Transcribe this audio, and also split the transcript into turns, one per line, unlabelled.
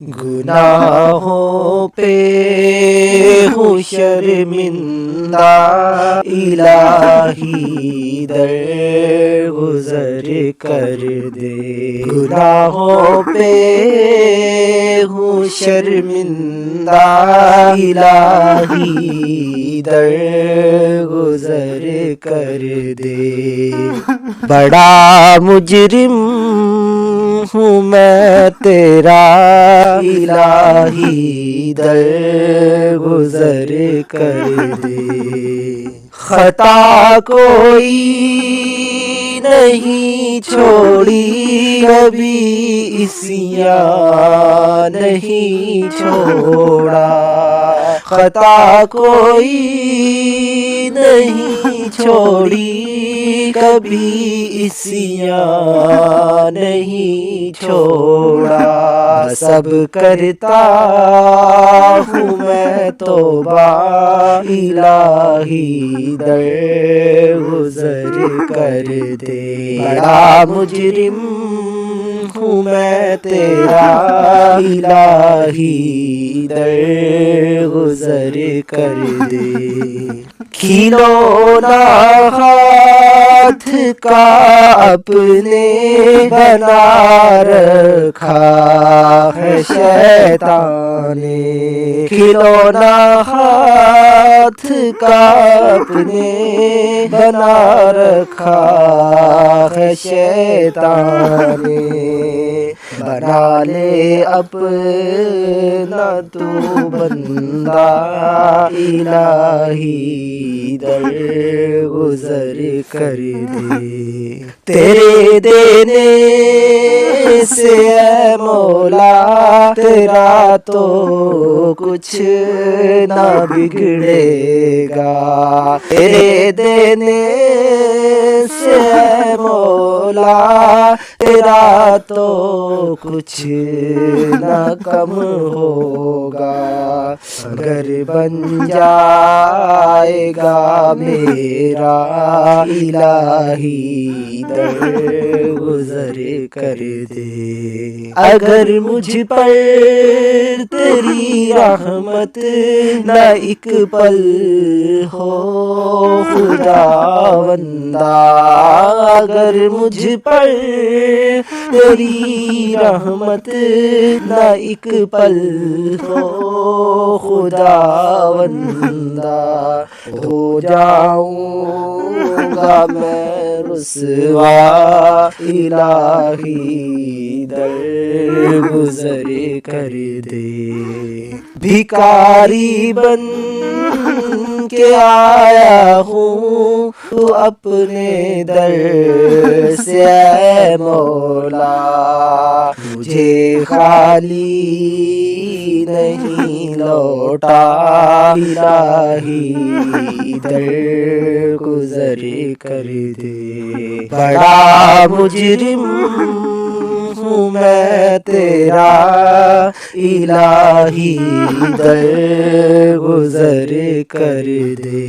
گناہوں پہ ہوں شرمندہ، الہی درگزر کر دے۔ گناہوں پہ ہوں شرمندہ، الہی درگزر کر دے۔ بڑا مجرم ہوں میں تیرا، الہی درگزر کر دے۔ خطا کوئی نہیں چھوڑی، کبھی عصیاں نہیں چھوڑا۔ خطا کوئی نہیں چھوڑی، کبھی عصیاں نہیں چھوڑا۔ سب کرتا ہوں میں توبہ، الہی درگزر کر دے۔ بڑا مجرم ہوں میں تیرا، الہی درگزر کر دے۔ کھلونا ہاتھ کا اپنے بنا رکھا ہے شیطان نے، کھلونا ہاتھ کا اپنے بنا رکھا ہے شیطان نے۔ بنا لے اپنا تو بندہ، الہی درگزر کر دے۔ تیرے دینے سے اے مولا، تیرا تو کچھ نہ بگڑے گا۔ تیرے دینے سے اے مولا، تیرا تو کچھ نہ کم ہوگا۔ اگر بن جائے گا میرا، الہی درگزر کر دے۔ اگر مجھ پر تیری رحمت نہ ایک پل ہو خداوندا، اگر مجھ پر تیری رحمت نہ ایک پل ہو خداوندا، ہو جاؤں گا میں رسوا، الہی درگزر کر دے۔ بھکاری بن کے آیا ہوں تو اپنے در سے اے مولا، مجھے خالی نہیں لوٹا، الہی درگزر کر دے۔ بڑا مجرم ہوں میں تیرا، الہی درگزر کر دے۔